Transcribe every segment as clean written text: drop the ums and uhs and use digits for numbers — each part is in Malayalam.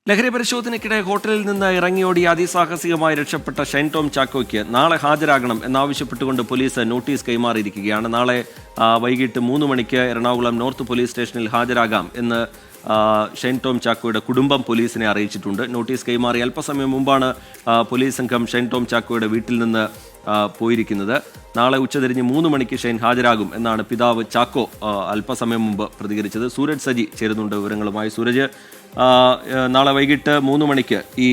ലഹരി പരിശോധനയ്ക്കിടെ ഹോട്ടലിൽ നിന്ന് ഇറങ്ങിയോടി അതിസാഹസികമായി രക്ഷപ്പെട്ട ഷൈൻ ടോം ചാക്കോയ്ക്ക് നാളെ ഹാജരാകണം എന്നാവശ്യപ്പെട്ടുകൊണ്ട് പോലീസ് നോട്ടീസ് കൈമാറിയിരിക്കുകയാണ്. നാളെ വൈകിട്ട് 3 മണിക്ക് എറണാകുളം നോർത്ത് പോലീസ് സ്റ്റേഷനിൽ ഹാജരാകാം എന്ന് ഷൈൻ ടോം ചാക്കോയുടെ കുടുംബം പോലീസിനെ അറിയിച്ചിട്ടുണ്ട്. നോട്ടീസ് കൈമാറി അല്പസമയം മുമ്പാണ് പോലീസ് സംഘം ഷൈൻ ടോം ചാക്കോയുടെ വീട്ടിൽ നിന്ന് പോയിരിക്കുന്നത്. നാളെ ഉച്ചതിരിഞ്ഞ് 3 മണിക്ക് ഷൈൻ ഹാജരാകും എന്നാണ് പിതാവ് ചാക്കോ അല്പസമയം മുമ്പ് പ്രതികരിച്ചത്. സൂരജ് സജി ചേരുന്നുണ്ട് വിവരങ്ങളുമായി. സൂരജ്, നാളെ വൈകിട്ട് 3 മണിക്ക് ഈ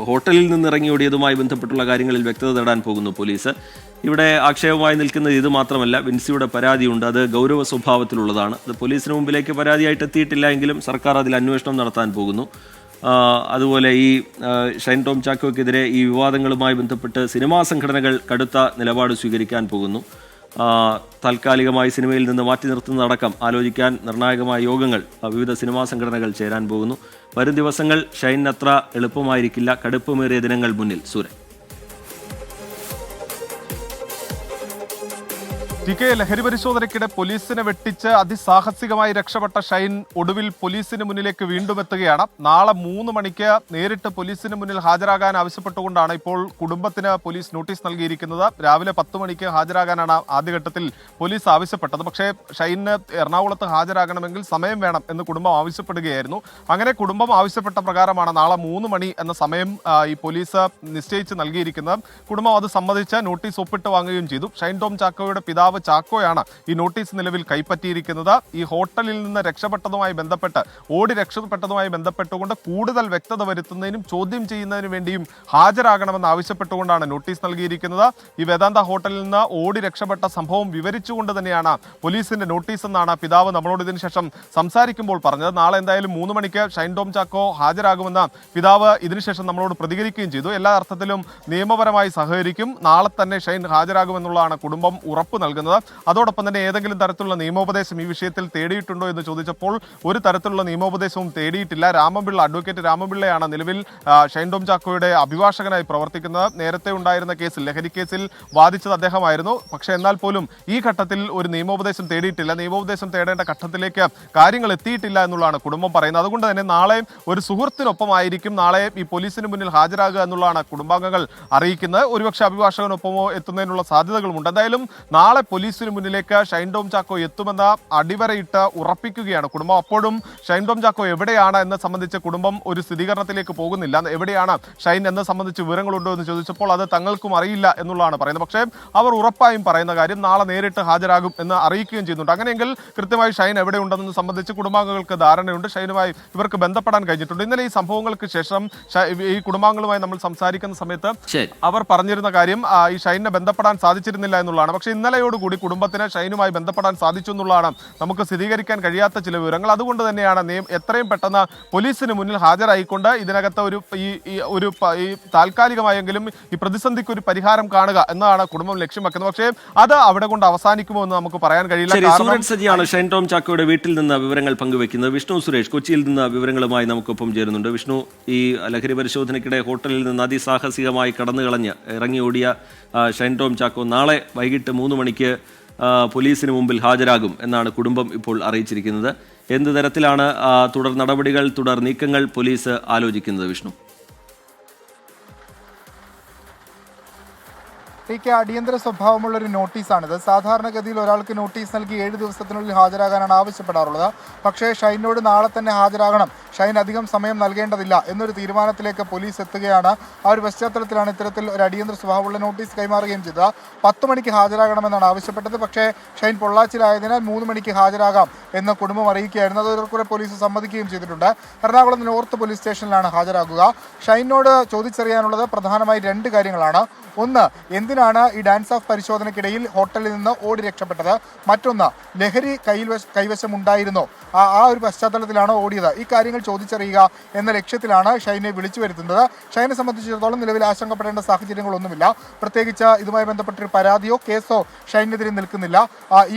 ഹോട്ടലിൽ നിന്ന് ഇറങ്ങിയോടിയതുമായി ബന്ധപ്പെട്ടുള്ള കാര്യങ്ങളിൽ വ്യക്തത തേടാൻ പോകുന്നു പോലീസ്. ഇവിടെ ആക്ഷേപമായി നിൽക്കുന്നത് ഇത് മാത്രമല്ല, വിൻസിയുടെ പരാതിയുണ്ട്. അത് ഗൗരവ സ്വഭാവത്തിലുള്ളതാണ്. അത് പോലീസിന് മുമ്പിലേക്ക് പരാതിയായിട്ട് എത്തിയിട്ടില്ല എങ്കിലും സർക്കാർ അതിൽ അന്വേഷണം നടത്താൻ പോകുന്നു. അതുപോലെ ഈ ഷൈൻ ടോം ചാക്കോയ്ക്കെതിരെ ഈ വിവാദങ്ങളുമായി ബന്ധപ്പെട്ട് സിനിമാ സംഘടനകൾ കടുത്ത നിലപാട് സ്വീകരിക്കാൻ പോകുന്നു. താൽക്കാലികമായി സിനിമയിൽ നിന്ന് മാറ്റി നിർത്തുന്നതടക്കം ആലോചിക്കാൻ നിർണായകമായ യോഗങ്ങൾ വിവിധ സിനിമാ സംഘടനകൾ ചേരാൻ പോകുന്നു. വരും ദിവസങ്ങൾ ഷൈനത്ര എളുപ്പമായിരിക്കില്ല. കടുപ്പമേറിയ ദിനങ്ങൾ മുന്നിൽ. സൂരൻ, ലഹരി പരിശോധനയ്ക്കിടെ പോലീസിനെ വെട്ടിച്ച് അതിസാഹസികമായി രക്ഷപ്പെട്ട ഷൈൻ ഒടുവിൽ പോലീസിന് മുന്നിലേക്ക് വീണ്ടും എത്തുകയാണ്. നാളെ 3 മണിക്ക് നേരിട്ട് പോലീസിന് മുന്നിൽ ഹാജരാകാൻ ആവശ്യപ്പെട്ടുകൊണ്ടാണ് ഇപ്പോൾ കുടുംബത്തിന് പോലീസ് നോട്ടീസ് നൽകിയിരിക്കുന്നത്. രാവിലെ 10 മണിക്ക് ഹാജരാകാനാണ് ആദ്യഘട്ടത്തിൽ പോലീസ് ആവശ്യപ്പെട്ടത്. പക്ഷേ ഷൈനിന് എറണാകുളത്ത് ഹാജരാകണമെങ്കിൽ സമയം വേണം എന്ന് കുടുംബം ആവശ്യപ്പെടുകയായിരുന്നു. അങ്ങനെ കുടുംബം ആവശ്യപ്പെട്ട പ്രകാരമാണ് നാളെ 3 മണി എന്ന സമയം ഈ പോലീസ് നിശ്ചയിച്ച് നൽകിയിരിക്കുന്നത്. കുടുംബം അത് സംബന്ധിച്ച് നോട്ടീസ് ഒപ്പിട്ട് വാങ്ങുകയും ചെയ്തു. ഷൈൻ ടോം ചാക്കോയുടെ പിതാവ് ചാക്കോയാണ് ഈ നോട്ടീസ് നിലവിൽ കൈപ്പറ്റിയിരിക്കുന്നത്. ഈ ഹോട്ടലിൽ നിന്ന് രക്ഷപ്പെട്ടതുമായി ബന്ധപ്പെട്ടുകൊണ്ട് കൂടുതൽ വ്യക്തത വരുത്തുന്നതിനും ചോദ്യം ചെയ്യുന്നതിനു വേണ്ടിയും ഹാജരാകണമെന്ന് ആവശ്യപ്പെട്ടുകൊണ്ടാണ് നോട്ടീസ് നൽകിയിരിക്കുന്നത്. ഈ വേദാന്ത ഹോട്ടലിൽ നിന്ന് ഓടി രക്ഷപ്പെട്ട സംഭവം വിവരിച്ചുകൊണ്ട് തന്നെയാണ് പോലീസിന്റെ നോട്ടീസ് എന്നാണ് പിതാവ് നമ്മളോട് ഇതിനു ശേഷം സംസാരിക്കുമ്പോൾ പറഞ്ഞത്. നാളെ എന്തായാലും 3 മണിക്ക് ഷൈൻ ടോം ചാക്കോ ഹാജരാകുമെന്ന് പിതാവ് ഇതിനുശേഷം നമ്മളോട് പ്രതികരിക്കുകയും ചെയ്തു. എല്ലാ അർത്ഥത്തിലും നിയമപരമായി സഹകരിക്കും. നാളെ തന്നെ ഷൈൻ ഹാജരാകുമെന്നുള്ളതാണ് കുടുംബം ഉറപ്പ് നൽകുന്നത്. അതോടൊപ്പം തന്നെ ഏതെങ്കിലും തരത്തിലുള്ള നിയമോപദേശം ഈ വിഷയത്തിൽ തേടിയിട്ടുണ്ടോ എന്ന് ചോദിച്ചപ്പോൾ ഒരു തരത്തിലുള്ള നിയമോപദേശവും തേടിയിട്ടില്ല. അഡ്വക്കേറ്റ് രാമപിള്ളയാണ് നിലവിൽ ഷൈൻ ടോം ചാക്കോയുടെ അഭിഭാഷകനായി പ്രവർത്തിക്കുന്നത്. നേരത്തെ ഉണ്ടായിരുന്ന കേസിൽ, ലഹരി കേസിൽ വാദിച്ചത് അദ്ദേഹമായിരുന്നു. പക്ഷേ എന്നാൽ പോലും ഈ ഘട്ടത്തിൽ ഒരു നിയമോപദേശം തേടിയിട്ടില്ല. നിയമോപദേശം തേടേണ്ട ഘട്ടത്തിലേക്ക് കാര്യങ്ങൾ എത്തിയിട്ടില്ല എന്നുള്ളതാണ് കുടുംബം പറയുന്നത്. അതുകൊണ്ട് തന്നെ നാളെ ഒരു സുഹൃത്തിനൊപ്പമായിരിക്കും നാളെ ഈ പോലീസിന് മുന്നിൽ ഹാജരാകുക എന്നുള്ളതാണ് കുടുംബാംഗങ്ങൾ അറിയിക്കുന്നത്. ഒരുപക്ഷെ അഭിഭാഷകനൊപ്പമോ എത്തുന്നതിനുള്ള സാധ്യതകളുമുണ്ട്. എന്തായാലും നാളെ പോലീസിന് മുന്നിലേക്ക് ഷൈൻ ടോം ചാക്കോ എത്തുമെന്ന അടിവരയിട്ട് ഉറപ്പിക്കുകയാണ് കുടുംബം. അപ്പോഴും ഷൈൻ ടോം ചാക്കോ എവിടെയാണ് എന്ന് സംബന്ധിച്ച് കുടുംബം ഒരു സ്ഥിരീകരണത്തിലേക്ക് പോകുന്നില്ല. എവിടെയാണ് ഷൈൻ എന്ന് സംബന്ധിച്ച് വിവരങ്ങളുണ്ടോ എന്ന് ചോദിച്ചപ്പോൾ അത് തങ്ങൾക്കും അറിയില്ല എന്നുള്ളതാണ് പറയുന്നത്. പക്ഷേ അവർ ഉറപ്പായും പറയുന്ന കാര്യം നാളെ നേരിട്ട് ഹാജരാകും എന്ന് അറിയിക്കുകയും ചെയ്യുന്നുണ്ട്. അങ്ങനെയെങ്കിൽ കൃത്യമായി ഷൈൻ എവിടെയുണ്ടെന്ന് സംബന്ധിച്ച് കുടുംബാംഗങ്ങൾക്ക് ധാരണയുണ്ട്. ഷൈനുമായി ഇവർക്ക് ബന്ധപ്പെടാൻ കഴിഞ്ഞിട്ടുണ്ട്. ഇന്നലെ ഈ സംഭവങ്ങൾക്ക് ശേഷം ഈ കുടുംബാംഗങ്ങളുമായി നമ്മൾ സംസാരിക്കുന്ന സമയത്ത് അവർ പറഞ്ഞിരുന്ന കാര്യം ഈ ഷൈനെ ബന്ധപ്പെടാൻ സാധിച്ചിരുന്നില്ല എന്നുള്ളതാണ്. പക്ഷേ ഇന്നലെയോടുകൂടി കുടുംബത്തിന് ഷൈനുമായി ബന്ധപ്പെടാൻ സാധിച്ചു എന്നുള്ളതാണ് നമുക്ക് സ്ഥിരീകരിക്കാൻ കഴിയാത്ത ചില വിവരങ്ങൾ. അതുകൊണ്ട് തന്നെയാണ് എത്രയും പെട്ടെന്ന് പോലീസിന് മുന്നിൽ ഹാജരായിക്കൊണ്ട് ഇതിനകത്ത് ഒരു താൽക്കാലികമായെങ്കിലും ഈ പ്രതിസന്ധിക്ക് ഒരു പരിഹാരം കാണുക എന്നാണ് കുടുംബം ലക്ഷ്യം വെക്കുന്നത്. പക്ഷേ അത് അവിടെ കൊണ്ട് അവസാനിക്കുമോ എന്ന് നമുക്ക് പറയാൻ കഴിയില്ല. സൂരജ് സജിയാണ് ഷൈൻ ടോം ചാക്കോയുടെ വീട്ടിൽ നിന്ന് വിവരങ്ങൾ പങ്കുവെക്കുന്നത്. വിഷ്ണു സുരേഷ് കൊച്ചിയിൽ നിന്ന് വിവരങ്ങളുമായി നമുക്കൊപ്പം ചേരുന്നുണ്ട്. വിഷ്ണു, ഈ ലഹരി പരിശോധനയ്ക്കിടെ ഹോട്ടലിൽ നിന്ന് അതിസാഹസികമായി കടന്നുകളഞ്ഞ് ഇറങ്ങിയോടിയ ഷൈൻ ടോം ചാക്കോ നാളെ വൈകിട്ട് 3 മണിക്ക് പോലീസിന് മുമ്പിൽ ഹാജരാകും എന്നാണ് കുടുംബം ഇപ്പോൾ അറിയിച്ചിരിക്കുന്നത്. എന്ത് തരത്തിലാണ് തുടർ നടപടികൾ, തുടർ നീക്കങ്ങൾ പോലീസ് ആലോചിക്കുന്നത്? വിഷ്ണു, അടിയന്തര സ്വഭാവമുള്ളൊരു നോട്ടീസാണിത്. സാധാരണഗതിയിൽ ഒരാൾക്ക് നോട്ടീസ് നൽകി 7 ദിവസത്തിനുള്ളിൽ ഹാജരാകാനാണ് ആവശ്യപ്പെടാറുള്ളത്. പക്ഷേ ഷൈനോട് നാളെ തന്നെ ഹാജരാകണം, ഷൈൻ അധികം സമയം നൽകേണ്ടതില്ല എന്നൊരു തീരുമാനത്തിലേക്ക് പോലീസ് എത്തുകയാണ്. ആ ഒരു പശ്ചാത്തലത്തിലാണ് ഇത്തരത്തിൽ ഒരു അടിയന്തര സ്വഭാവമുള്ള നോട്ടീസ് കൈമാറുകയും ചെയ്തത്. 10 മണിക്ക് ഹാജരാകണമെന്നാണ് ആവശ്യപ്പെട്ടത്. പക്ഷേ ഷൈൻ പൊള്ളാച്ചിലായതിനാൽ 3 മണിക്ക് ഹാജരാകാം എന്ന് കുടുംബം അറിയിക്കുകയായിരുന്നു. അത് ഏറെക്കുറെ പോലീസ് സമ്മതിക്കുകയും ചെയ്തിട്ടുണ്ട്. എറണാകുളം നോർത്ത് പോലീസ് സ്റ്റേഷനിലാണ് ഹാജരാകുക. ഷൈനോട് ചോദിച്ചറിയാനുള്ളത് പ്രധാനമായി 2 കാര്യങ്ങളാണ്. ഒന്ന്, എന്തിനാണ് ഈ ഡാൻസ് ഓഫ് പരിശോധനയ്ക്കിടയിൽ ഹോട്ടലിൽ നിന്ന് ഓടി രക്ഷപ്പെട്ടത്? മറ്റൊന്ന്, ലഹരി കൈവശം ഉണ്ടായിരുന്നോ? ആ ഒരു പശ്ചാത്തലത്തിലാണ് ഓടിയത്. ഈ കാര്യങ്ങൾ ചോദിച്ചറിയുക എന്ന ലക്ഷ്യത്തിലാണ് ഷൈനെ വിളിച്ചു വരുത്തുന്നത്. ഷൈനെ സംബന്ധിച്ചിടത്തോളം നിലവിൽ ആശങ്കപ്പെടേണ്ട സാഹചര്യങ്ങളൊന്നുമില്ല. പ്രത്യേകിച്ച് ഇതുമായി ബന്ധപ്പെട്ടൊരു പരാതിയോ കേസോ ഷൈനെതിരെ നിൽക്കുന്നില്ല.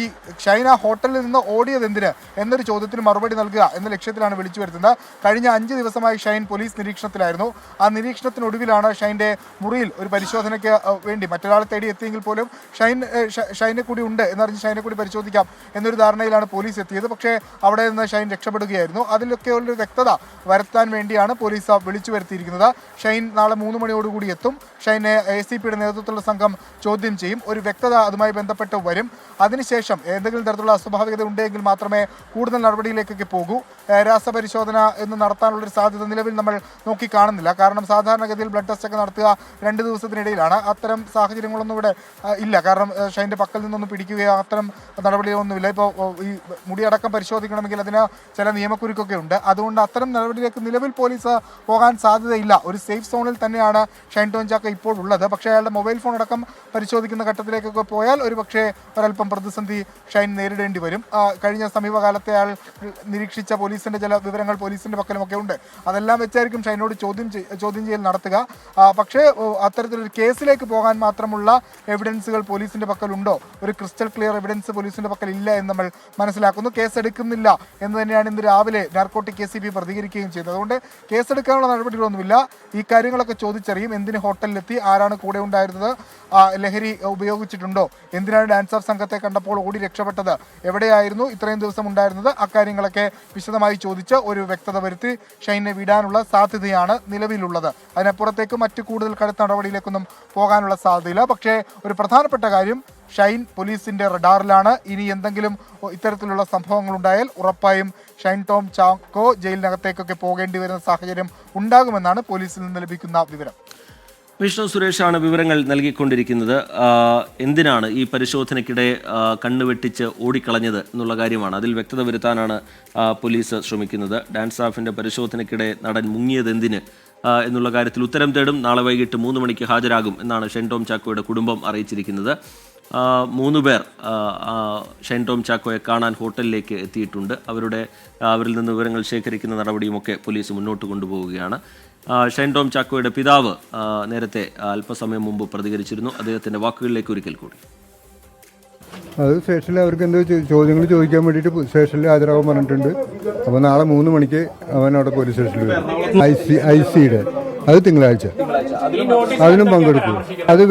ഈ ഷൈന ഹോട്ടലിൽ നിന്ന് ഓടിയത് എന്തിന് എന്നൊരു ചോദ്യത്തിന് മറുപടി നൽകുക എന്ന ലക്ഷ്യത്തിലാണ് വിളിച്ചു വരുത്തുന്നത്. കഴിഞ്ഞ 5 ദിവസമായി ഷൈൻ പോലീസ് നിരീക്ഷണത്തിലായിരുന്നു. ആ നിരീക്ഷണത്തിനൊടുവിലാണ് ഷൈൻ്റെ മുറിയിൽ ഒരു പരിശോധനയ്ക്ക് പരിശോധനയ്ക്ക് വേണ്ടി മറ്റൊരാളെ തേടി എത്തിയെങ്കിൽ പോലും ഷൈനെ കൂടി ഉണ്ട് എന്നറിഞ്ഞ് ഷൈനെ കൂടി പരിശോധിക്കാം എന്നൊരു ധാരണയിലാണ് പോലീസ് എത്തിയത്. പക്ഷേ അവിടെ നിന്ന് ഷൈൻ രക്ഷപ്പെടുകയായിരുന്നു. അതിലൊക്കെ ഒരു വ്യക്തത വരുത്താൻ വേണ്ടിയാണ് പോലീസ് വിളിച്ചു വരുത്തിയിരിക്കുന്നത്. ഷൈൻ നാളെ 3 മണിയോടുകൂടി എത്തും. ഷൈനെ ACPയുടെ നേതൃത്വത്തിലുള്ള സംഘം ചോദ്യം ചെയ്യും. ഒരു വ്യക്തത അതുമായി ബന്ധപ്പെട്ട് വരും. അതിനുശേഷം എന്തെങ്കിലും തരത്തിലുള്ള അസ്വാഭാവികത ഉണ്ടെങ്കിൽ മാത്രമേ കൂടുതൽ നടപടിയിലേക്കൊക്കെ പോകൂ. രാസപരിശോധന എന്ന് നടത്താനുള്ളൊരു സാധ്യത നിലവിൽ നമ്മൾ നോക്കി കാണുന്നില്ല. കാരണം സാധാരണഗതിയിൽ ബ്ലഡ് ടെസ്റ്റ് ഒക്കെ നടത്തുക 2 ദിവസത്തിനിടയിലാണ്. അത്തരം സാഹചര്യങ്ങളൊന്നും ഇവിടെ ഇല്ല. കാരണം ഷൈൻ്റെ പക്കൽ നിന്നൊന്നും പിടിക്കുകയോ അത്തരം നടപടികളൊന്നുമില്ല. ഇപ്പോൾ ഈ മുടിയടക്കം പരിശോധിക്കണമെങ്കിൽ അതിന് ചില നിയമക്കുരുക്കൊക്കെ ഉണ്ട്. അതുകൊണ്ട് അത്തരം നടപടിയിലേക്ക് നിലവിൽ പോലീസ് പോകാൻ സാധ്യതയില്ല. ഒരു സേഫ് സോണിൽ തന്നെയാണ് ഷൈൻ ടോം ചാക്കോ ഇപ്പോൾ ഉള്ളത്. പക്ഷേ അയാളുടെ മൊബൈൽ ഫോൺ അടക്കം പരിശോധിക്കുന്ന ഘട്ടത്തിലേക്കൊക്കെ പോയാൽ ഒരു പക്ഷേ ഒരല്പം പ്രതിസന്ധി ഷൈൻ നേരിടേണ്ടി വരും. കഴിഞ്ഞ സമീപകാലത്തെ അയാൾ നിരീക്ഷിച്ച പോലീസിൻ്റെ ചില വിവരങ്ങൾ പോലീസിൻ്റെ പക്കലുമൊക്കെ ഉണ്ട്. അതെല്ലാം വെച്ചായിരിക്കും ഷൈനോട് ചോദ്യം ചെയ്യൽ നടത്തുക. പക്ഷേ അത്തരത്തിലൊരു കേസിലേക്ക് പോകാൻ മാത്രമുള്ള എവിഡൻസുകൾ പോലീസിൻ്റെ പക്കലുണ്ടോ? ഒരു ക്രിസ്റ്റൽ ക്ലിയർ എവിഡൻസ് പോലീസിൻ്റെ പക്കൽ ഇല്ല എന്ന് നമ്മൾ മനസ്സിലാക്കുന്നു. കേസെടുക്കുന്നില്ല എന്ന് തന്നെയാണ് ഇന്ന് രാവിലെ നാർക്കോട്ടിക് ACP പ്രതികരിക്കുകയും ചെയ്തത്. അതുകൊണ്ട് കേസെടുക്കാനുള്ള നടപടികളൊന്നുമില്ല. ഈ കാര്യങ്ങളൊക്കെ ചോദിച്ചറിയും. എന്തിന് ഹോട്ടലിലെത്തി, ആരാണ് കൂടെ ഉണ്ടായിരുന്നത്, ലഹരി ഉപയോഗിച്ചിട്ടുണ്ടോ, എന്തിനാണ് ഡാൻസ് ഓഫ് സംഘത്തെ കണ്ടപ്പോൾ ഓടി രക്ഷപ്പെട്ടത്, എവിടെയായിരുന്നു ഇത്രയും ദിവസം ഉണ്ടായിരുന്നത്, അക്കാര്യങ്ങളൊക്കെ വിശദമായി ചോദിച്ച് ഒരു വ്യക്തത വരുത്തി ഷൈനെ വിടാനുള്ള സാധ്യതയാണ് നിലവിലുള്ളത്. അതിനപ്പുറത്തേക്ക് മറ്റു കൂടുതൽ കടുത്ത നടപടിയിലേക്കൊന്നും പോകാനുള്ള സാധ്യതയില്ല. പക്ഷേ ഒരു പ്രധാനപ്പെട്ട കാര്യം, ഷൈൻ പോലീസിന്റെ റഡാറിലാണ്. ഇനി എന്തെങ്കിലും ഇത്തരത്തിലുള്ള സംഭവങ്ങൾ ഉണ്ടായാൽ ഉറപ്പായും ഷൈൻ ടോം ചാക്കോ ജയിലിനകത്തേക്കൊക്കെ പോകേണ്ടി വരുന്ന സാഹചര്യം ഉണ്ടാകുമെന്നാണ് പോലീസിൽ നിന്ന് ലഭിക്കുന്ന വിവരം. വിഷ്ണു സുരേഷാണ് വിവരങ്ങൾ നൽകിക്കൊണ്ടിരിക്കുന്നത്. എന്തിനാണ് ഈ പരിശോധനയ്ക്കിടെ കണ്ണുവെട്ടിച്ച് ഓടിക്കളഞ്ഞത് എന്നുള്ള കാര്യമാണ്. അതിൽ വ്യക്തത വരുത്താനാണ് പോലീസ് ശ്രമിക്കുന്നത്. ഡാൻസ് ഓഫിൻ്റെ പരിശോധനയ്ക്കിടെ നടൻ മുങ്ങിയത് എന്തിന് എന്നുള്ള കാര്യത്തിൽ ഉത്തരം തേടും. നാളെ വൈകിട്ട് 3 മണിക്ക് ഹാജരാകും എന്നാണ് ഷൈൻ ടോം ചാക്കോയുടെ കുടുംബം അറിയിച്ചിരിക്കുന്നത്. 3 പേർ ഷൈൻ ടോം ചാക്കോയെ കാണാൻ ഹോട്ടലിലേക്ക് എത്തിയിട്ടുണ്ട്. അവരിൽ നിന്ന് വിവരങ്ങൾ ശേഖരിക്കുന്ന നടപടിയുമൊക്കെ പോലീസ് മുന്നോട്ട് കൊണ്ടുപോവുകയാണ്. ഷൈൻ ടോം ചാക്കോയുടെ പിതാവ് നേരത്തെ അല്പസമയം മുമ്പ് പ്രതികരിച്ചിരുന്നു. അദ്ദേഹത്തിൻ്റെ വാക്കുകളിലേക്ക് ഒരിക്കൽ കൂടി. അത് സ്റ്റേഷനിൽ അവർക്ക് എന്തോ ചോദ്യങ്ങൾ ചോദിക്കാൻ വേണ്ടിയിട്ട് സ്റ്റേഷനിൽ ഹാജരാകാൻ പറഞ്ഞിട്ടുണ്ട്. അപ്പോൾ നാളെ 3 മണിക്ക് അവൻ അവിടെ പോലീസ് സ്റ്റേഷനിൽ വരും. ICയുടെ അത് തിങ്കളാഴ്ച അതിനും പങ്കെടുക്കും. അത്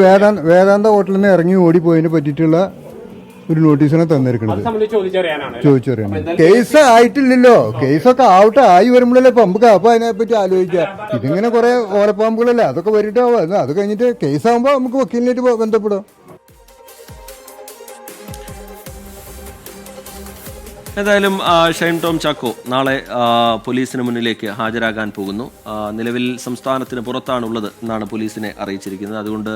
വേദാന്ത ഹോട്ടലിൽ നിന്ന് ഇറങ്ങി ഓടിപ്പോയതിനെ പറ്റിയിട്ടുള്ള ഒരു നോട്ടീസാണ് തന്നിരിക്കുന്നത്. ചോദിച്ചറിയാൻ കേസ് ആയിട്ടില്ലല്ലോ. കേസൊക്കെ ആയി വരുമ്പോഴല്ലേ പമ്പ് അപ്പോൾ അതിനെപ്പറ്റി ആലോചിക്കുക. ഇതിങ്ങനെ കുറെ ഓലപ്പാമ്പുകളല്ലേ, അതൊക്കെ വരിട്ടാവും. അത് കഴിഞ്ഞിട്ട് കേസാകുമ്പോൾ നമുക്ക് വക്കീലിനായിട്ട് ബന്ധപ്പെടാം. ഏതായാലും ഷൈൻ ടോം ചാക്കോ നാളെ പോലീസിന് മുന്നിലേക്ക് ഹാജരാകാൻ പോകുന്നു. നിലവിൽ സംസ്ഥാനത്തിന് പുറത്താണുള്ളത് എന്നാണ് പോലീസിനെ അറിയിച്ചിരിക്കുന്നത്. അതുകൊണ്ട്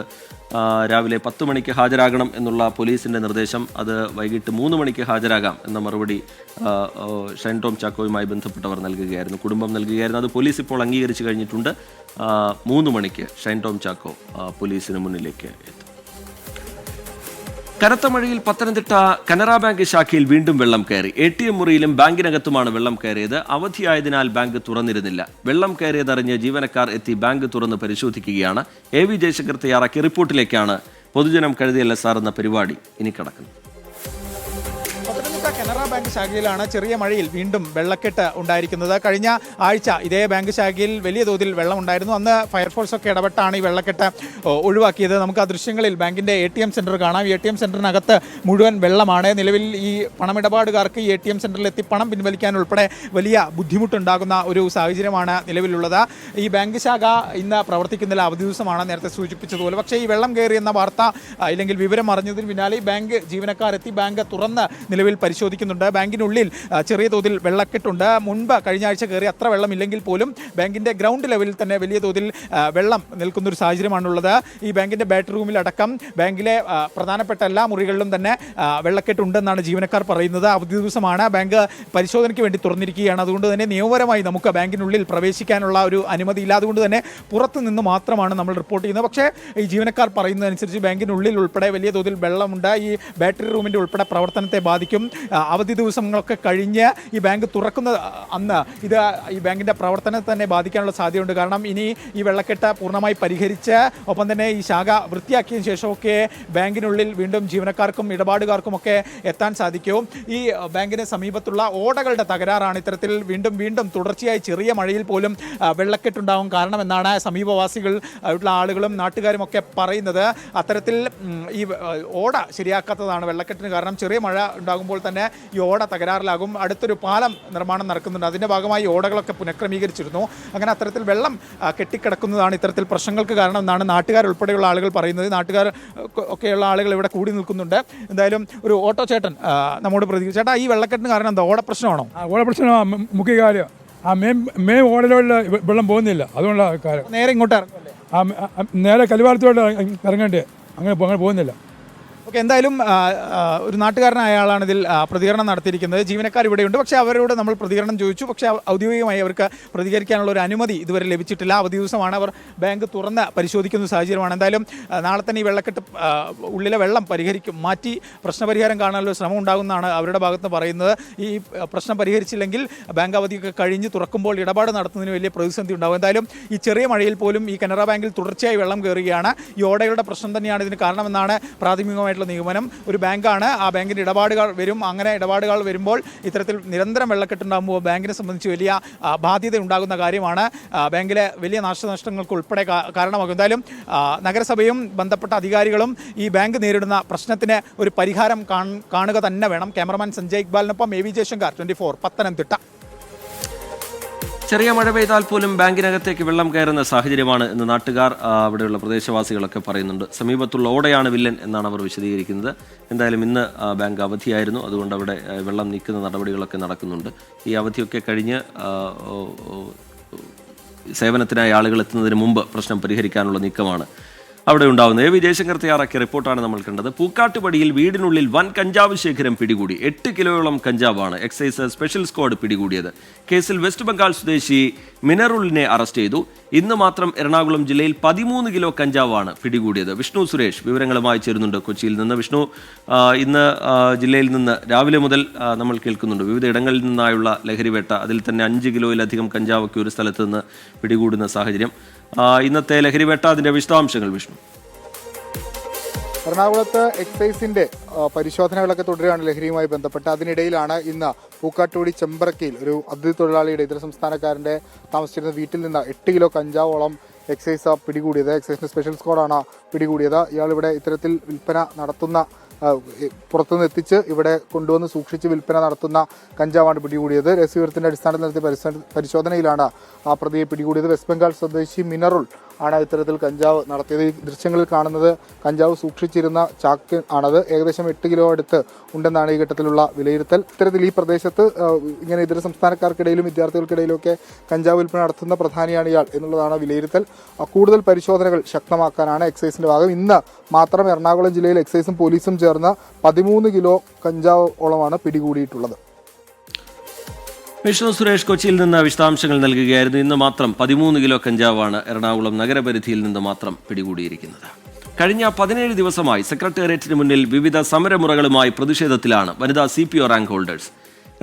രാവിലെ 10 മണിക്ക് ഹാജരാകണം എന്നുള്ള പോലീസിൻ്റെ നിർദ്ദേശം അത് വൈകിട്ട് 3 മണിക്ക് ഹാജരാകാം എന്ന മറുപടി ഷൈൻ ടോം ചാക്കോയുമായി ബന്ധപ്പെട്ടവർ നൽകുകയായിരുന്നു, കുടുംബം നൽകുകയായിരുന്നു. അത് പോലീസ് ഇപ്പോൾ അംഗീകരിച്ചു കഴിഞ്ഞിട്ടുണ്ട്. 3 മണിക്ക് ഷൈൻ ടോം ചാക്കോ പോലീസിന് മുന്നിലേക്ക് എത്തും. കനത്ത മഴയിൽ പത്തനംതിട്ട കനറ ബാങ്ക് ശാഖയിൽ വീണ്ടും വെള്ളം കയറി. ATM മുറിയിലും ബാങ്കിനകത്തുമാണ് വെള്ളം കയറിയത്. അവധിയായതിനാൽ ബാങ്ക് തുറന്നിരുന്നില്ല. വെള്ളം കയറിയതറിഞ്ഞ് ജീവനക്കാർ എത്തി ബാങ്ക് തുറന്ന് പരിശോധിക്കുകയാണ്. AV ജയശങ്കർ തയ്യാറാക്കിയ റിപ്പോർട്ടിലേക്കാണ് പൊതുജനം കഴുതിയല്ല സാർ എന്ന പരിപാടി ഇനി കടക്കുന്നത്. കനറ ബാങ്ക് ശാഖയിലാണ് ചെറിയ മഴയിൽ വീണ്ടും വെള്ളക്കെട്ട് ഉണ്ടായിരിക്കുന്നത്. കഴിഞ്ഞ ആഴ്ച ഇതേ ബാങ്ക് ശാഖയിൽ വലിയ തോതിൽ വെള്ളം ഉണ്ടായിരുന്നു. അന്ന് ഫയർഫോഴ്സ് ഒക്കെ ഇടപെട്ടാണ് ഈ വെള്ളക്കെട്ട് ഒഴിവാക്കിയത്. നമുക്ക് ആ ദൃശ്യങ്ങളിൽ ബാങ്കിൻ്റെ ATM സെൻറ്റർ കാണാം. ATM സെൻറ്ററിനകത്ത് മുഴുവൻ വെള്ളമാണ്. നിലവിൽ ഈ പണമിടപാടുകാർക്ക് ഈ ATM സെൻറ്ററിൽ എത്തി പണം പിൻവലിക്കാൻ ഉൾപ്പെടെ വലിയ ബുദ്ധിമുട്ടുണ്ടാകുന്ന ഒരു സാഹചര്യമാണ് നിലവിലുള്ളത്. ഈ ബാങ്ക് ശാഖ ഇന്ന് പ്രവർത്തിക്കുന്നില്ല, അവധി ദിവസമാണ് നേരത്തെ സൂചിപ്പിച്ചതുപോലെ. പക്ഷേ ഈ വെള്ളം കയറി എന്ന വാർത്ത ഇല്ലെങ്കിൽ വിവരം അറിഞ്ഞതിന് പിന്നാലെ ബാങ്ക് ജീവനക്കാരെത്തി ബാങ്ക് തുറന്ന് നിലവിൽ പരിശോധിക്കുന്നുണ്ട്. ബാങ്കിനുള്ളിൽ ചെറിയ തോതിൽ വെള്ളക്കെട്ടുണ്ട്. മുൻപ് കഴിഞ്ഞ ആഴ്ച കയറി അത്ര വെള്ളമില്ലെങ്കിൽ പോലും ബാങ്കിൻ്റെ ഗ്രൗണ്ട് ലെവലിൽ തന്നെ വലിയ തോതിൽ വെള്ളം നിൽക്കുന്നൊരു സാഹചര്യമാണുള്ളത്. ഈ ബാങ്കിൻ്റെ ബാറ്ററി റൂമിലടക്കം ബാങ്കിലെ പ്രധാനപ്പെട്ട എല്ലാ മുറികളിലും തന്നെ വെള്ളക്കെട്ടുണ്ടെന്നാണ് ജീവനക്കാർ പറയുന്നത്. അവധി ദിവസമാണ്, ബാങ്ക് പരിശോധനയ്ക്ക് വേണ്ടി തുറന്നിരിക്കുകയാണ്. അതുകൊണ്ട് തന്നെ നിയമപരമായി നമുക്ക് ബാങ്കിനുള്ളിൽ പ്രവേശിക്കാനുള്ള ഒരു അനുമതിയില്ല. അതുകൊണ്ട് തന്നെ പുറത്തു നിന്ന് മാത്രമാണ് നമ്മൾ റിപ്പോർട്ട് ചെയ്യുന്നത്. പക്ഷേ ഈ ജീവനക്കാർ പറയുന്നതനുസരിച്ച് ബാങ്കിനുള്ളിൽ ഉൾപ്പെടെ വലിയ തോതിൽ വെള്ളമുണ്ട്. ഈ ബാറ്ററി റൂമിൻ്റെ ഉൾപ്പെടെ പ്രവർത്തനത്തെ ബാധിക്കും. അവധി ദിവസം ദിവസങ്ങളൊക്കെ കഴിഞ്ഞ് ഈ ബാങ്ക് തുറക്കുന്ന അന്ന് ഇത് ഈ ബാങ്കിൻ്റെ പ്രവർത്തനത്തെ തന്നെ ബാധിക്കാനുള്ള സാധ്യതയുണ്ട്. കാരണം ഇനി ഈ വെള്ളക്കെട്ട് പൂർണ്ണമായി പരിഹരിച്ച് ഒപ്പം തന്നെ ഈ ശാഖ വൃത്തിയാക്കിയതിന് ശേഷമൊക്കെ ബാങ്കിനുള്ളിൽ വീണ്ടും ജീവനക്കാർക്കും ഇടപാടുകാർക്കുമൊക്കെ എത്താൻ സാധിക്കും. ഈ ബാങ്കിന് സമീപത്തുള്ള ഓടകളുടെ തകരാറാണ് ഇത്തരത്തിൽ വീണ്ടും തുടർച്ചയായി ചെറിയ മഴയിൽ പോലും വെള്ളക്കെട്ടുണ്ടാകും കാരണമെന്നാണ് സമീപവാസികൾ ആയിട്ടുള്ള ആളുകളും നാട്ടുകാരും ഒക്കെ പറയുന്നത്. അത്തരത്തിൽ ഈ ഓട ശരിയാക്കാത്തതാണ് വെള്ളക്കെട്ടിന് കാരണം. ചെറിയ മഴ ഉണ്ടാകുമ്പോൾ തന്നെ ഈ ഓട തകരാറിലാകും. അടുത്തൊരു പാലം നിർമ്മാണം നടക്കുന്നുണ്ട്, അതിൻ്റെ ഭാഗമായി ഓടകളൊക്കെ പുനഃക്രമീകരിച്ചിരുന്നു. അങ്ങനെ അത്തരത്തിൽ വെള്ളം കെട്ടിക്കിടക്കുന്നതാണ് ഇത്തരത്തിൽ പ്രശ്നങ്ങൾക്ക് കാരണം എന്നാണ് നാട്ടുകാരുൾപ്പെടെയുള്ള ആളുകൾ പറയുന്നത്. നാട്ടുകാർ ഒക്കെയുള്ള ആളുകൾ ഇവിടെ കൂടി നിൽക്കുന്നുണ്ട്. എന്തായാലും ഒരു ഓട്ടോ ചേട്ടൻ നമ്മോട് പ്രതികരിച്ചു. ചേട്ടാ, ഈ വെള്ളക്കെട്ടിന് കാരണം എന്താ? ഓട പ്രശ്നമാണോ? ഓട പ്രശ്നമാണ് മുഖ്യ കാര്യം. ആ മെയിൻ ഓടലോട്ട് വെള്ളം പോകുന്നില്ല, അതുകൊണ്ടാണ് കാര്യം. നേരെ ഇങ്ങോട്ട് ഇറങ്ങുമല്ലേ? നേരെ കലിവാരത്തോട്ട് ഇറങ്ങേണ്ടേ, അങ്ങനെ പോകുന്നില്ല. ഓക്കെ, എന്തായാലും ഒരു നാട്ടുകാരനായ ആളാണ് ഇതിൽ പ്രതികരണം നടത്തിയിരിക്കുന്നത്. ജീവനക്കാർ ഇവിടെയുണ്ട്, പക്ഷേ അവരോട് നമ്മൾ പ്രതികരണം ചോദിച്ചു. പക്ഷേ ഔദ്യോഗികമായി അവർക്ക് പ്രതികരിക്കാനുള്ള ഒരു അനുമതി ഇതുവരെ ലഭിച്ചിട്ടില്ല. അവധി ദിവസമാണ്, അവർ ബാങ്ക് തുറന്ന് പരിശോധിക്കുന്ന സാഹചര്യമാണ്. എന്തായാലും നാളെ തന്നെ ഈ വെള്ളക്കെട്ട് ഉള്ളിലെ വെള്ളം മാറ്റി പ്രശ്നപരിഹാരം കാണാനുള്ള ശ്രമം ഉണ്ടാകുമെന്നാണ് അവരുടെ ഭാഗത്ത് പറയുന്നത്. ഈ പ്രശ്നം പരിഹരിച്ചില്ലെങ്കിൽ ബാങ്ക് അവധിയൊക്കെ കഴിഞ്ഞ് തുറക്കുമ്പോൾ ഇടപാട് നടത്തുന്നതിന് വലിയ പ്രതിസന്ധി ഉണ്ടാകും. എന്തായാലും ഈ ചെറിയ മഴയിൽ പോലും ഈ കനറ ബാങ്കിൽ തുടർച്ചയായി വെള്ളം കയറുകയാണ്. ഈ ഓടകളുടെ പ്രശ്നം തന്നെയാണ് ഇതിന് കാരണമെന്നാണ് പ്രാഥമികമായി നിഗമനം. ഒരു ബാങ്കാണ്, ആ ബാങ്കിൻ്റെ ഇടപാടുകൾ വരും. അങ്ങനെ ഇടപാടുകൾ വരുമ്പോൾ ഇത്തരത്തിൽ നിരന്തരം വെള്ളക്കെട്ടുണ്ടാകുമ്പോൾ ബാങ്കിനെ സംബന്ധിച്ച് വലിയ ബാധ്യത ഉണ്ടാകുന്ന കാര്യമാണ്. ബാങ്കിലെ വലിയ നാശനഷ്ടങ്ങൾക്ക് ഉൾപ്പെടെ കാരണമാകും. എന്തായാലും നഗരസഭയും ബന്ധപ്പെട്ട അധികാരികളും ഈ ബാങ്ക് നേരിടുന്ന പ്രശ്നത്തിന് ഒരു പരിഹാരം കാണുക തന്നെ വേണം. ക്യാമറമാൻ സഞ്ജയ് ഇക്ബാലിനൊപ്പം AV ജയശങ്കർ, 24 പത്തനംതിട്ട. ചെറിയ മഴ പെയ്താൽ പോലും ബാങ്കിനകത്തേക്ക് വെള്ളം കയറുന്ന സാഹചര്യമാണ് എന്ന് നാട്ടുകാർ, അവിടെയുള്ള പ്രദേശവാസികളൊക്കെ പറയുന്നുണ്ട്. സമീപത്തുള്ള ഓടയാണ് വില്ലൻ എന്നാണ് അവർ വിശദീകരിക്കുന്നത്. എന്തായാലും ഇന്ന് ബാങ്ക് അവധിയായിരുന്നു, അതുകൊണ്ട് അവിടെ വെള്ളം നീക്കുന്ന നടപടികളൊക്കെ നടക്കുന്നുണ്ട്. ഈ അവധിയൊക്കെ കഴിഞ്ഞ് സേവനത്തിനായി ആളുകൾ എത്തുന്നതിന് മുമ്പ് പ്രശ്നം പരിഹരിക്കാനുള്ള നീക്കമാണ് അവിടെ ഉണ്ടാവുന്നത്. AV ജയശങ്കർ തയ്യാറാക്കിയ റിപ്പോർട്ടാണ് നമ്മൾ കണ്ടത്. പൂക്കാട്ടുപടിയിൽ വീടിനുള്ളിൽ വൻ കഞ്ചാവ് ശേഖരം പിടികൂടി. 8 കിലോയോളം കഞ്ചാവാണ് എക്സൈസ് സ്പെഷ്യൽ സ്ക്വാഡ് പിടികൂടിയത്. കേസിൽ വെസ്റ്റ് ബംഗാൾ സ്വദേശി മിനറുലിനെ അറസ്റ്റ് ചെയ്തു. ഇന്ന് മാത്രം എറണാകുളം ജില്ലയിൽ 13 കിലോ കഞ്ചാവാണ് പിടികൂടിയത്. വിഷ്ണു സുരേഷ് വിവരങ്ങളുമായി ചേരുന്നുണ്ട് കൊച്ചിയിൽ നിന്ന്. വിഷ്ണു, ഇന്ന് ജില്ലയിൽ നിന്ന് രാവിലെ മുതൽ നമ്മൾ കേൾക്കുന്നുണ്ട് വിവിധ ഇടങ്ങളിൽ നിന്നായുള്ള ലഹരിവേട്ട. അതിൽ തന്നെ 5 കിലോയിലധികം കഞ്ചാവൊക്കെ ഒരു സ്ഥലത്ത് നിന്ന് പിടികൂടുന്ന സാഹചര്യം. ഇന്നത്തെ ലഹരിവേട്ട, അതിന്റെ വിശദാംശങ്ങൾ വിഷ്ണു. എറണാകുളത്ത് എക്സൈസിന്റെ പരിശോധനകളൊക്കെ തുടരുകയാണ് ലഹരിയുമായി ബന്ധപ്പെട്ട്. അതിനിടയിലാണ് ഇന്ന് പൂക്കാട്ടുപടി ചെമ്പറക്കയിൽ ഒരു അതിഥി തൊഴിലാളിയുടെ ഇതര സംസ്ഥാനക്കാരൻ്റെ താമസിച്ചിരുന്ന വീട്ടിൽ നിന്ന് 8 കിലോ കഞ്ചാവോളം എക്സൈസ് പിടികൂടിയത്. എക്സൈസിന്റെ സ്പെഷ്യൽ സ്ക്വാഡാണ് പിടികൂടിയത്. ഇയാളിവിടെ ഇത്തരത്തിൽ വിൽപ്പന നടത്തുന്ന, പുറത്തുനിന്ന് എത്തിച്ച് ഇവിടെ കൊണ്ടുവന്ന് സൂക്ഷിച്ച് വിൽപ്പന നടത്തുന്ന കഞ്ചാവാണ് പിടികൂടിയത്. രഹസ്യവിവരത്തിന്റെ അടിസ്ഥാനത്തിൽ നടത്തിയ പരിശോധനയിലാണ് ആ പ്രതിയെ പിടികൂടിയത്. വെസ്റ്റ് ബംഗാൾ സ്വദേശി മിനറുൽ ആണ് ഇത്തരത്തിൽ കഞ്ചാവ് നടത്തിയത്. ഈ ദൃശ്യങ്ങളിൽ കാണുന്നത് കഞ്ചാവ് സൂക്ഷിച്ചിരുന്ന ചാക്ക് ആണത്. ഏകദേശം 8 കിലോ അടുത്ത് ഉണ്ടെന്നാണ് ഈ ഘട്ടത്തിലുള്ള വിലയിരുത്തൽ. ഇത്തരത്തിൽ ഈ പ്രദേശത്ത് ഇങ്ങനെ ഇതര സംസ്ഥാനക്കാർക്കിടയിലും വിദ്യാർത്ഥികൾക്കിടയിലും ഒക്കെ കഞ്ചാവ് വിൽപ്പന നടത്തുന്ന പ്രധാനിയാണ് ഇയാൾ എന്നുള്ളതാണ് വിലയിരുത്തൽ. കൂടുതൽ പരിശോധനകൾ ശക്തമാക്കാനാണ് എക്സൈസിന്റെ ഭാഗം. ഇന്ന് മാത്രം എറണാകുളം ജില്ലയിൽ എക്സൈസും പോലീസും ചേർന്ന് 13 കിലോ കഞ്ചാവോളമാണ് പിടികൂടിയിട്ടുള്ളത്. വിഷ്ണു സുരേഷ് കൊച്ചിയിൽ നിന്ന് വിശദാംശങ്ങൾ നൽകുകയായിരുന്നു. ഇന്ന് മാത്രം 13 കിലോ കഞ്ചാവാണ് എറണാകുളം നഗരപരിധിയിൽ നിന്ന് മാത്രം പിടികൂടിയിരിക്കുന്നത്. കഴിഞ്ഞ 17 ദിവസമായി സെക്രട്ടേറിയറ്റിന് മുന്നിൽ വിവിധ സമരമുറകളുമായി പ്രതിഷേധത്തിലാണ് വനിതാ CPO റാങ്ക് ഹോൾഡേഴ്സ്.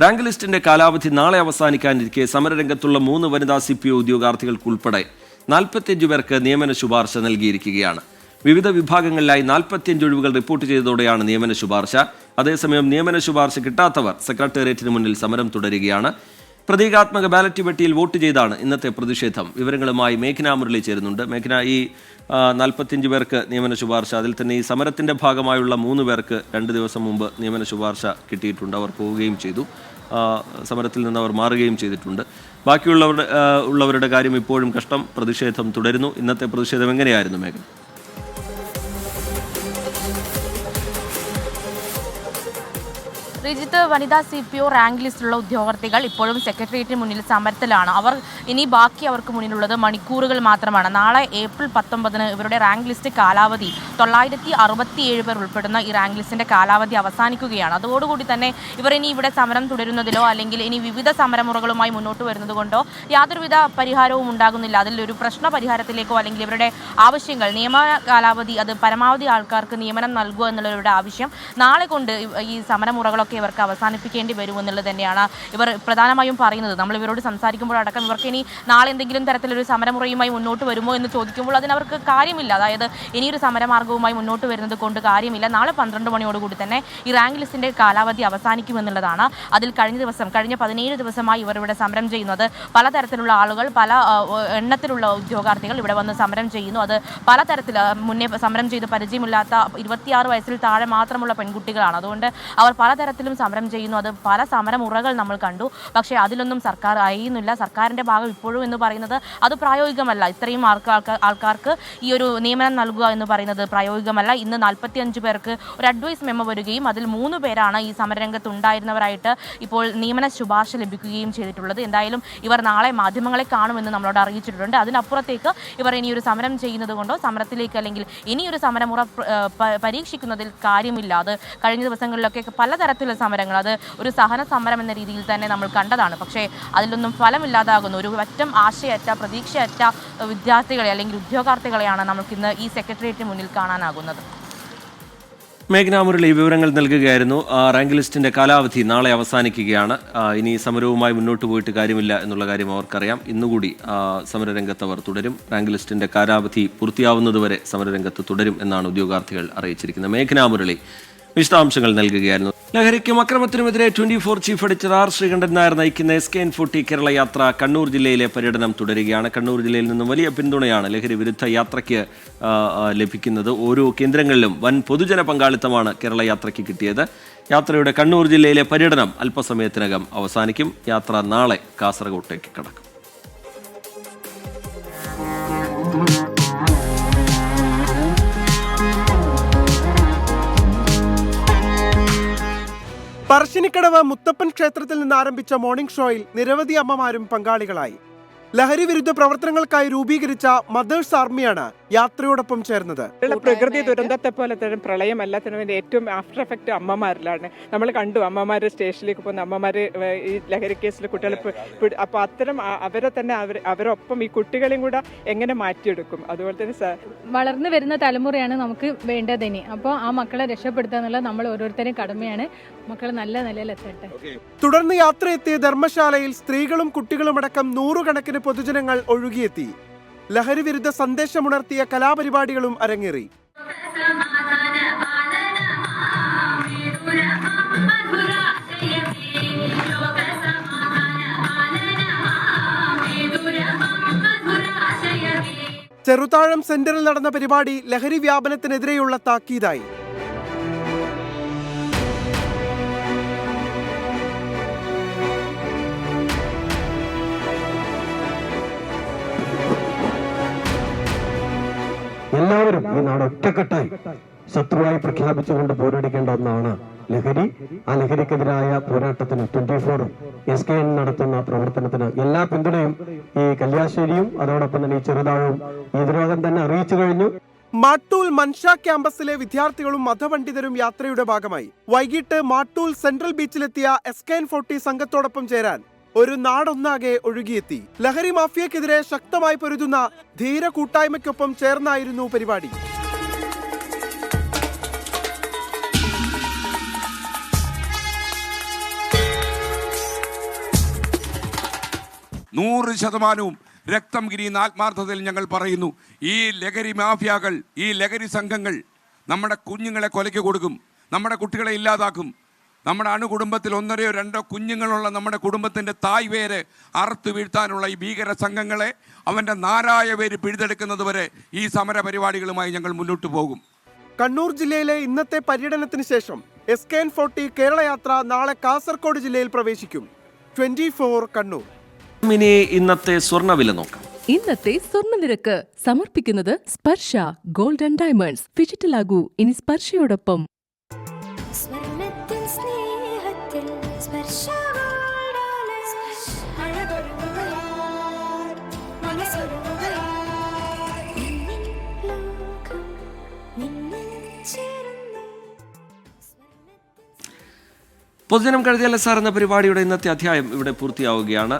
റാങ്ക് ലിസ്റ്റിന്റെ കാലാവധി നാളെ അവസാനിക്കാനിരിക്കെ സമരരംഗത്തുള്ള 3 വനിതാ CPO ഉദ്യോഗാർത്ഥികൾക്കുൾപ്പെടെ 45 പേർക്ക് നിയമന ശുപാർശ നൽകിയിരിക്കുകയാണ്. വിവിധ വിഭാഗങ്ങളിലായി 45 ഒഴിവുകൾ റിപ്പോർട്ട് ചെയ്തതോടെയാണ് നിയമന ശുപാർശ. അതേസമയം നിയമന ശുപാർശ കിട്ടാത്തവർ സെക്രട്ടേറിയറ്റിന് മുന്നിൽ സമരം തുടരുകയാണ്. പ്രതീകാത്മക ബാലറ്റ് പെട്ടിയിൽ വോട്ട് ചെയ്താണ് ഇന്നത്തെ പ്രതിഷേധം. വിവരങ്ങളുമായി മേഘ്ന മുരളി ചേരുന്നുണ്ട്. മേഘ്ന, ഈ 45 പേർക്ക് നിയമന ശുപാർശ, അതിൽ തന്നെ ഈ സമരത്തിന്റെ ഭാഗമായുള്ള 3 പേർക്ക് 2 ദിവസം മുമ്പ് നിയമന ശുപാർശ കിട്ടിയിട്ടുണ്ട്. അവർ പോവുകയും ചെയ്തു, സമരത്തിൽ നിന്ന് അവർ മാറുകയും ചെയ്തിട്ടുണ്ട്. ബാക്കിയുള്ളവരുടെ കാര്യം ഇപ്പോഴും കഷ്ടം. പ്രതിഷേധം തുടരുന്നു. ഇന്നത്തെ പ്രതിഷേധം എങ്ങനെയായിരുന്നു മേഘ്ന? ശ്രീജിത്ത്, വനിതാ CPO റാങ്ക് ലിസ്റ്റിലുള്ള ഉദ്യോഗാർത്ഥികൾ ഇപ്പോഴും സെക്രട്ടേറിയറ്റിന് മുന്നിൽ സമരത്തിലാണ്. അവർക്ക് മുന്നിലുള്ളത് മണിക്കൂറുകൾ മാത്രമാണ്. നാളെ ഏപ്രിൽ 19 ഇവരുടെ റാങ്ക് ലിസ്റ്റ് കാലാവധി 967 പേർ ഉൾപ്പെടുന്ന ഈ റാങ്ക് ലിസ്റ്റിന്റെ കാലാവധി അവസാനിക്കുകയാണ്. അതോടുകൂടി തന്നെ ഇവർ ഇനി ഇവിടെ സമരം തുടരുന്നതിലോ അല്ലെങ്കിൽ ഇനി വിവിധ സമരമുറകളുമായി മുന്നോട്ട് വരുന്നത് കൊണ്ടോ യാതൊരുവിധ പരിഹാരവും ഉണ്ടാകുന്നില്ല. അതിലൊരു പ്രശ്ന പരിഹാരത്തിലേക്കോ അല്ലെങ്കിൽ ഇവരുടെ ആവശ്യങ്ങൾ, നിയമ കാലാവധി അത് പരമാവധി ആൾക്കാർക്ക് നിയമനം നൽകുക എന്നുള്ളവരുടെ ആവശ്യം നാളെ കൊണ്ട് ഈ സമരമുറകളൊക്കെ ഇവർക്ക് അവസാനിപ്പിക്കേണ്ടി വരുമെന്നുള്ളത് തന്നെയാണ് ഇവർ പ്രധാനമായും പറയുന്നത്. നമ്മൾ ഇവരോട് സംസാരിക്കുമ്പോഴടക്കം ഇവർക്ക് ഇനി നാളെ എന്തെങ്കിലും തരത്തിലൊരു സമരമുറയുമായി മുന്നോട്ട് വരുമോ എന്ന് ചോദിക്കുമ്പോൾ അതിനവർക്ക് കാര്യമില്ല. അതായത് ഇനിയൊരു സമരമാർഗവുമായി മുന്നോട്ട് വരുന്നത് കൊണ്ട് കാര്യമില്ല. നാളെ 12 മണിയോടുകൂടി തന്നെ ഈ റാങ്ക് ലിസ്റ്റിൻ്റെ കാലാവധി അവസാനിക്കുമെന്നുള്ളതാണ്. അതിൽ കഴിഞ്ഞ 17 ദിവസമായി ഇവർ ഇവിടെ സമരം ചെയ്യുന്നത്. പലതരത്തിലുള്ള ആളുകൾ, പല എണ്ണത്തിലുള്ള ഉദ്യോഗാർത്ഥികൾ ഇവിടെ വന്ന് സമരം ചെയ്യുന്നു. അത് പലതരത്തിൽ മുന്നേ സമരം ചെയ്ത് പരിചയമില്ലാത്ത 26 വയസ്സിൽ താഴെ മാത്രമുള്ള പെൺകുട്ടികളാണ്. അതുകൊണ്ട് അവർ പലതരത്തിലും സമരം ചെയ്യുന്നു. അത് പല സമരമുറകൾ നമ്മൾ കണ്ടു. പക്ഷേ അതിലൊന്നും സർക്കാർ അറിയുന്നില്ല. സർക്കാരിൻ്റെ ഭാഗം ഇപ്പോഴും എന്ന് പറയുന്നത് അത് പ്രായോഗികമല്ല. ഇത്രയും ആൾക്കാർക്ക് ഈ ഒരു നിയമനം നൽകുക എന്ന് പറയുന്നത് പ്രായോഗികമല്ല. ഇന്ന് 45 പേർക്ക് ഒരു അഡ്വൈസ് മെമ്മോ വരികയും അതിൽ 3 പേരാണ് ഈ സമരരംഗത്ത് ഉണ്ടായിരുന്നവരായിട്ട് ഇപ്പോൾ നിയമന ശുപാർശ ലഭിക്കുകയും ചെയ്തിട്ടുള്ളത്. എന്തായാലും ഇവർ നാളെ മാധ്യമങ്ങളെ കാണുമെന്ന് നമ്മളോട് അറിയിച്ചിട്ടുണ്ട്. അതിനപ്പുറത്തേക്ക് ഇവർ ഇനിയൊരു സമരം ചെയ്യുന്നത് കൊണ്ടോ സമരത്തിലേക്ക് അല്ലെങ്കിൽ ഇനിയൊരു സമരമുറ പരീക്ഷിക്കുന്നതിൽ കാര്യമില്ല. അത് കഴിഞ്ഞ ദിവസങ്ങളിലൊക്കെ പലതരത്തിലുള്ള സമരങ്ങൾ, അത് ഒരു സഹന സമരം എന്ന രീതിയിൽ തന്നെ നമ്മൾ കണ്ടതാണ്. പക്ഷേ അതിലൊന്നും ഫലമില്ലാതാകുന്നു. ഒരു ഒറ്റം ആശയറ്റ, പ്രതീക്ഷയറ്റ വിദ്യാർത്ഥികളെ അല്ലെങ്കിൽ ഉദ്യോഗാർത്ഥികളെയാണ് നമുക്കിന്ന് ഈ സെക്രട്ടേറിയറ്റിന് മുന്നിൽ കാണാനാകുന്നത്. മേഘ്ന മുരളി വിവരങ്ങൾ നൽകുകയായിരുന്നു. റാങ്ക് ലിസ്റ്റിന്റെ കാലാവധി നാളെ അവസാനിക്കുകയാണ്. ഇനി സമരവുമായി മുന്നോട്ട് പോയിട്ട് കാര്യമില്ല എന്നുള്ള കാര്യം അവർക്കറിയാം. ഇന്നുകൂടി സമരരംഗത്ത് അവർ തുടരും. റാങ്ക് ലിസ്റ്റിന്റെ കാലാവധി പൂർത്തിയാവുന്നതുവരെ സമരരംഗത്ത് തുടരും എന്നാണ് ഉദ്യോഗാർത്ഥികൾ അറിയിച്ചിരിക്കുന്നത്. മേഘ്ന മുരളി വിശദാംശങ്ങൾ നൽകുകയായിരുന്നു. ലഹരിക്കും അക്രമത്തിനുമെതിരെ 24 chief editor R Sreekandan Nair നയിക്കുന്ന SKN40 കേരള യാത്ര കണ്ണൂർ ജില്ലയിലെ പര്യടനം തുടരുകയാണ്. കണ്ണൂർ ജില്ലയിൽ നിന്നും വലിയ പിന്തുണയാണ് ലഹരി വിരുദ്ധ യാത്രയ്ക്ക് ലഭിക്കുന്നത്. ഓരോ കേന്ദ്രങ്ങളിലും വൻ പൊതുജന പങ്കാളിത്തമാണ് കേരള യാത്രയ്ക്ക് കിട്ടിയത്. യാത്രയുടെ കണ്ണൂർ ജില്ലയിലെ പര്യടനം അല്പസമയത്തിനകം അവസാനിക്കും. യാത്ര നാളെ കാസർഗോട്ടേക്ക് കടക്കും. പറശ്ശിനിക്കടവ് മുത്തപ്പൻ ക്ഷേത്രത്തിൽ നിന്ന് ആരംഭിച്ച മോർണിംഗ് ഷോയിൽ നിരവധി അമ്മമാരും പങ്കാളികളായി. ലഹരി വിരുദ്ധ പ്രവർത്തനങ്ങൾക്കായി രൂപീകരിച്ച മദേഴ്സ് ആർമിയാണ് യാത്രയോടൊപ്പം ചേർന്നത്. പ്രകൃതി ദുരന്തത്തെ പോലെ തന്നെ പ്രളയം എല്ലാത്തിനും ഏറ്റവും ആഫ്റ്റർ എഫക്റ്റ് അമ്മമാരിലാണ്. നമ്മൾ കണ്ടു അമ്മമാർ സ്റ്റേഷനിലേക്ക് പോകുന്ന അമ്മമാർ ഈ ലഹരി കേസിൽ കുട്ടികൾ. അപ്പോൾ അത്തരം അവരെ തന്നെ അവരൊപ്പം ഈ കുട്ടികളെയും കൂടെ എങ്ങനെ മാറ്റിയെടുക്കും. അതുപോലെ തന്നെ വളർന്നു വരുന്ന തലമുറയാണ് നമുക്ക് വേണ്ടതിനി. അപ്പോൾ ആ മക്കളെ രക്ഷപ്പെടുത്തുക എന്നുള്ളത് നമ്മൾ ഓരോരുത്തരും കടമയാണ്. മക്കൾ നല്ല നിലയിലെത്തട്ടെ. തുടർന്ന് യാത്രയെത്തിയ ധർമ്മശാലയിൽ സ്ത്രീകളും കുട്ടികളും അടക്കം 100 കണക്കിന് പൊതുജനങ്ങൾ ഒഴുകിയെത്തി. ലഹരി വിരുദ്ധ സന്ദേശമുണർത്തിയ കലാപരിപാടികളും അരങ്ങേറി. ചെറുതാഴം സെന്ററിൽ നടന്ന പരിപാടി ലഹരി വ്യാപനത്തിനെതിരെയുള്ള താക്കീതായി. എല്ലാവരും ഈ നാട് ഒറ്റക്കെട്ടായി ശത്രുവായി പ്രഖ്യാപിച്ചുകൊണ്ട് പോരടിക്കേണ്ട ഒന്നാണ് ലഹരി. ആ ലഹരിക്കെതിരായ പോരാട്ടത്തിന് 24 SKN നടത്തുന്ന പ്രവർത്തനത്തിന് എല്ലാ പിന്തുണയും ഈ കല്യാശ്ശേരിയും അതോടൊപ്പം തന്നെ ഈ ചെറുതാഴവും ഇതിനോടകം തന്നെ അറിയിച്ചു കഴിഞ്ഞു. മാട്ടൂൽ മൻഷ ക്യാമ്പസിലെ വിദ്യാർത്ഥികളും മതപണ്ഡിതരും യാത്രയുടെ ഭാഗമായി. വൈകിട്ട് മാട്ടൂൽ സെൻട്രൽ ബീച്ചിലെത്തിയ SKN40 സംഘത്തോടൊപ്പം ചേരാൻ ഒരു നാടൊന്നാകെ ഒഴുകിയെത്തി. ലഹരി മാഫിയക്കെതിരെ ശക്തമായി പൊരുതുന്ന ധീര കൂട്ടായ്മയ്ക്കൊപ്പം ചേർന്നായിരുന്നു പരിപാടി. നൂറ് ശതമാനവും രക്തം കിരിയുന്ന ആത്മാർത്ഥതയിൽ ഞങ്ങൾ പറയുന്നു. ഈ ലഹരി മാഫിയകൾ, ഈ ലഹരി സംഘങ്ങൾ നമ്മുടെ കുഞ്ഞുങ്ങളെ കൊലയ്ക്ക് കൊടുക്കും, നമ്മുടെ കുട്ടികളെ ഇല്ലാതാക്കും. നമ്മുടെ അണുകുടുംബത്തിൽ 1 2 കുഞ്ഞുങ്ങളുള്ള നമ്മുടെ കുടുംബത്തിൻ്റെ തായ് വേര് അറുത്തു വീഴ്ത്താനുള്ള ഈ ഭീകര സംഘങ്ങളെ അവൻ്റെ നാരായ പേര് പിഴുതെടുക്കുന്നത് വരെ ഈ സമര പരിപാടികളുമായി ഞങ്ങൾ മുന്നോട്ട് പോകും. കണ്ണൂർ ജില്ലയിലെ ഇന്നത്തെ പര്യടനത്തിന് ശേഷം SKN40 കേരള യാത്ര നാളെ കാസർഗോഡ് ജില്ലയിൽ പ്രവേശിക്കും. 24 കണ്ണൂർ. ഇനി ഇന്നത്തെ സ്വർണ്ണവില നോക്കാം. ഇന്നത്തെ സ്വർണ്ണനിരക്ക് സമർപ്പിക്കുന്നത് സ്പർശ ഗോൾഡ് ആൻഡ് ഡയമണ്ട്സ്. ഡിജിറ്റലാകൂ ഇനി സ്പർശയോടൊപ്പം. പൊതുജനം കരുതിയല്ല സാർ എന്ന പരിപാടിയുടെ ഇന്നത്തെ അധ്യായം ഇവിടെ പൂർത്തിയാവുകയാണ്.